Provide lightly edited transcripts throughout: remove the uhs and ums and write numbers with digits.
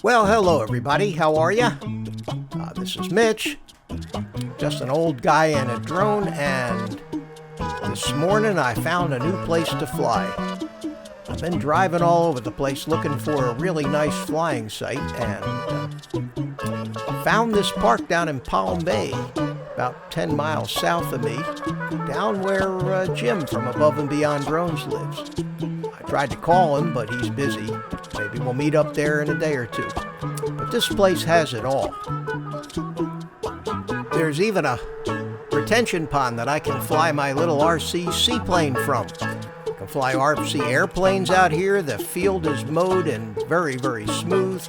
Well, hello everybody, how are ya? This is Mitch, just an old guy in a drone, and this morning I found a new place to fly. I've been driving all over the place looking for a really nice flying site, and found this park down in Palm Bay, about 10 miles south of me, down where Jim from Above and Beyond Drones lives. I tried to call him, but he's busy. Maybe we'll meet up there in a day or two. But this place has it all. There's even a retention pond that I can fly my little RC seaplane from. I can fly RC airplanes out here. The field is mowed and very, very smooth,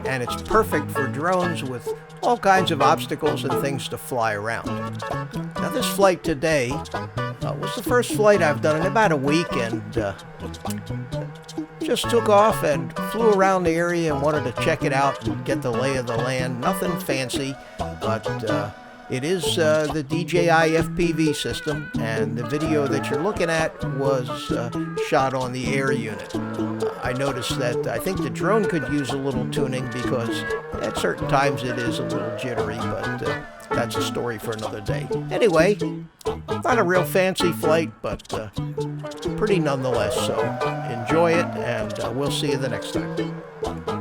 and it's perfect for drones with all kinds of obstacles and things to fly around. Now, this flight today was the first flight I've done in about a week, and just took off and flew around the area and wanted to check it out and get the lay of the land. Nothing fancy, but it is the DJI FPV system, and the video that you're looking at was shot on the air unit. I noticed that I think the drone could use a little tuning because at certain times it is a little jittery, but that's a story for another day. Anyway, not a real fancy flight, but pretty nonetheless, so enjoy it, and we'll see you the next time.